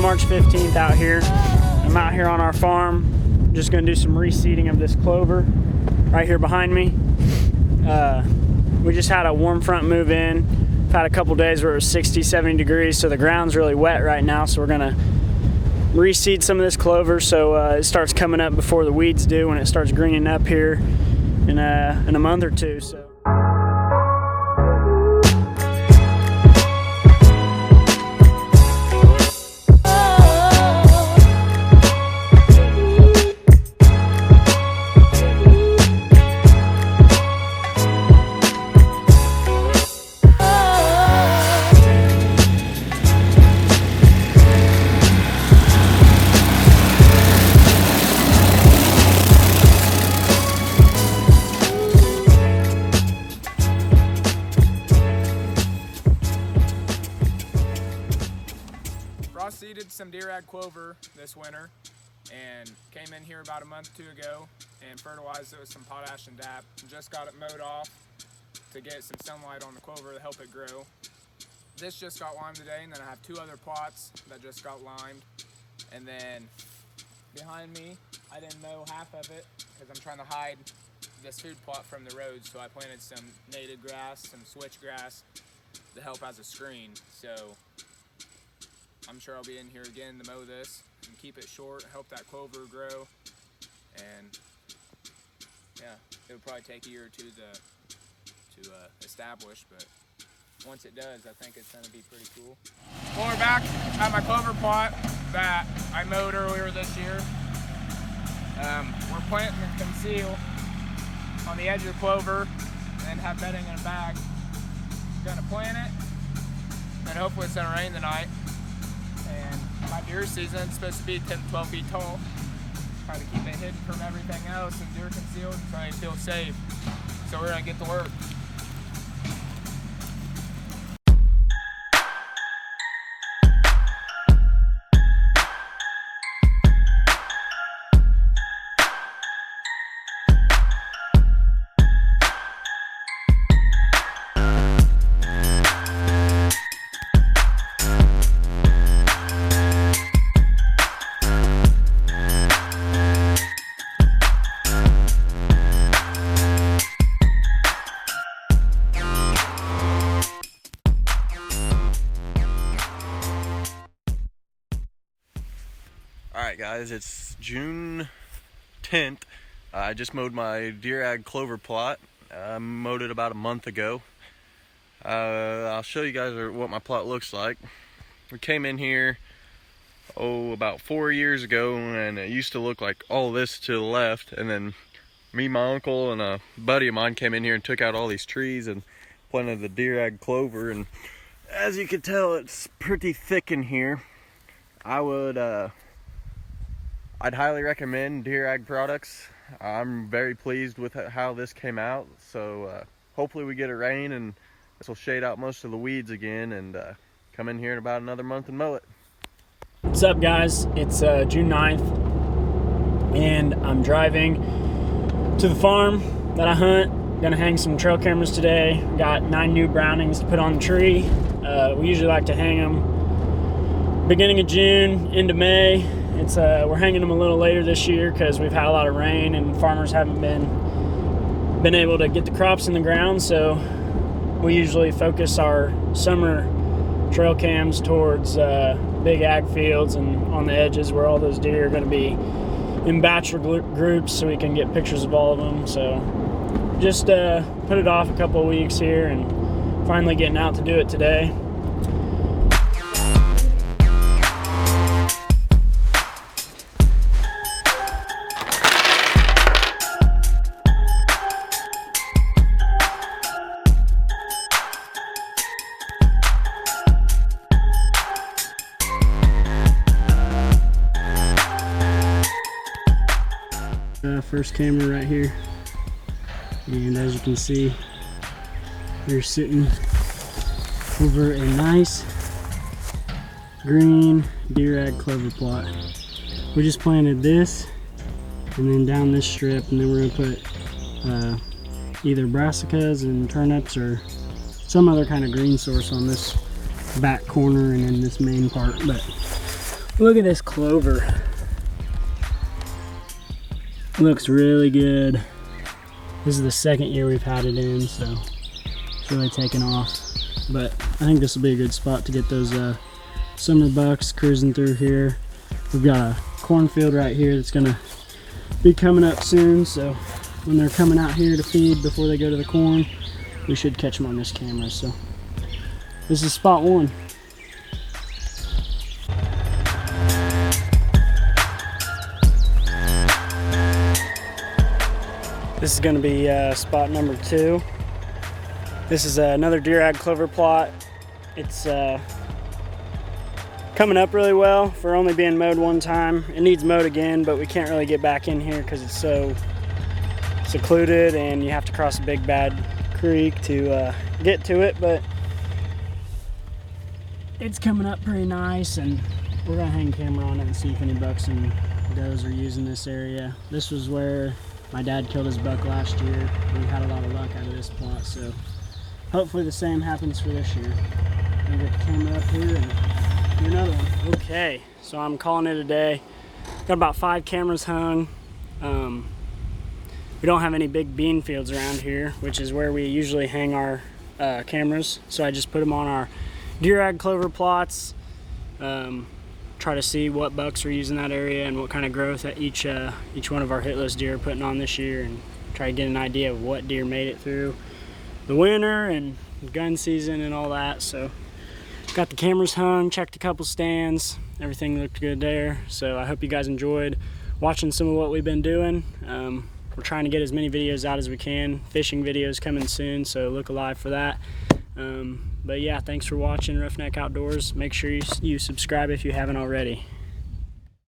March 15th out here. I'm out here on our farm, just gonna do some reseeding of this clover right here behind me. We just had a warm front move in. We've had a couple days where it was 60, 70 degrees, so the ground's really wet right now, so we're gonna reseed some of this clover so it starts coming up before the weeds do when it starts greening up here in a month or two. So. Seeded some deer ag clover this winter and came in here about a month or two ago and fertilized it with some potash and DAP. Just got it mowed off to get some sunlight on the clover to help it grow. This just got limed today, and then I have two other plots that just got limed. And then behind me, I didn't mow half of it because I'm trying to hide this food plot from the road, so I planted some native grass, some switchgrass to help as a screen. So I'm sure I'll be in here again to mow this and keep it short, help that clover grow, and yeah, it would probably take a year or two to establish, but once it does, I think it's going to be pretty cool. Well, we're back at my clover plot that I mowed earlier this year. We're planting and conceal on the edge of the clover and have bedding in a bag. Going to plant it, and hopefully it's going to rain tonight. And my deer season is supposed to be 10 to 12 feet tall. Try to keep it hidden from everything else and deer concealed so they feel safe. So we're gonna get to work. Alright guys, it's June 10th. I just mowed my deer ag clover plot. I mowed it about a month ago. I'll show you guys what my plot looks like. We came in here about 4 years ago, and it used to look like all this to the left, and then me, my uncle, and a buddy of mine came in here and took out all these trees and planted the deer ag clover, and as you can tell, it's pretty thick in here. I'd highly recommend Deer Ag products. I'm very pleased with how this came out, so hopefully we get a rain and this will shade out most of the weeds again, and come in here in about another month and mow it. What's up guys, it's June 9th and I'm driving to the farm that I hunt. Gonna hang some trail cameras today. Got 9 new Brownings to put on the tree. We usually like to hang them beginning of June into May. We're hanging them a little later this year because we've had a lot of rain and farmers haven't been able to get the crops in the ground, so we usually focus our summer trail cams towards big ag fields and on the edges where all those deer are going to be in bachelor groups, so we can get pictures of all of them. So just put it off a couple of weeks here and finally getting out to do it today. First camera right here, and as you can see, we're sitting over a nice green deer ag clover plot. We just planted this and then down this strip, and then we're gonna put either brassicas and turnips or some other kind of green source on this back corner and in this main part. But Look at this clover. Looks really good. This is the second year we've had it in, so it's really taken off. But I think this will be a good spot to get those summer bucks cruising through here. We've got a cornfield right here that's gonna be coming up soon, so when they're coming out here to feed before they go to the corn, we should catch them on this camera. So this is spot one. This is going to be spot number 2. This is another deer ag clover plot. It's coming up really well for only being mowed one time. It needs mowed again, but we can't really get back in here because it's so secluded and you have to cross a big bad creek to get to it. But it's coming up pretty nice, and we're gonna hang camera on it and see if any bucks and does are using this area. This was where my dad killed his buck last year. We had a lot of luck out of this plot, so hopefully the same happens for this year. I'm gonna get the camera up here and do another one. Okay, so I'm calling it a day. Got about 5 cameras hung. We don't have any big bean fields around here, which is where we usually hang our cameras. So I just put them on our deer ag clover plots. Try to see what bucks are using that area and what kind of growth that each one of our hitless deer are putting on this year, and try to get an idea of what deer made it through the winter and gun season and all that. So got the cameras hung, checked a couple stands, everything looked good there. So I hope you guys enjoyed watching some of what we've been doing. We're trying to get as many videos out as we can. Fishing videos coming soon, so look alive for that. But yeah, thanks for watching Roughneck Outdoors. Make sure you subscribe if you haven't already.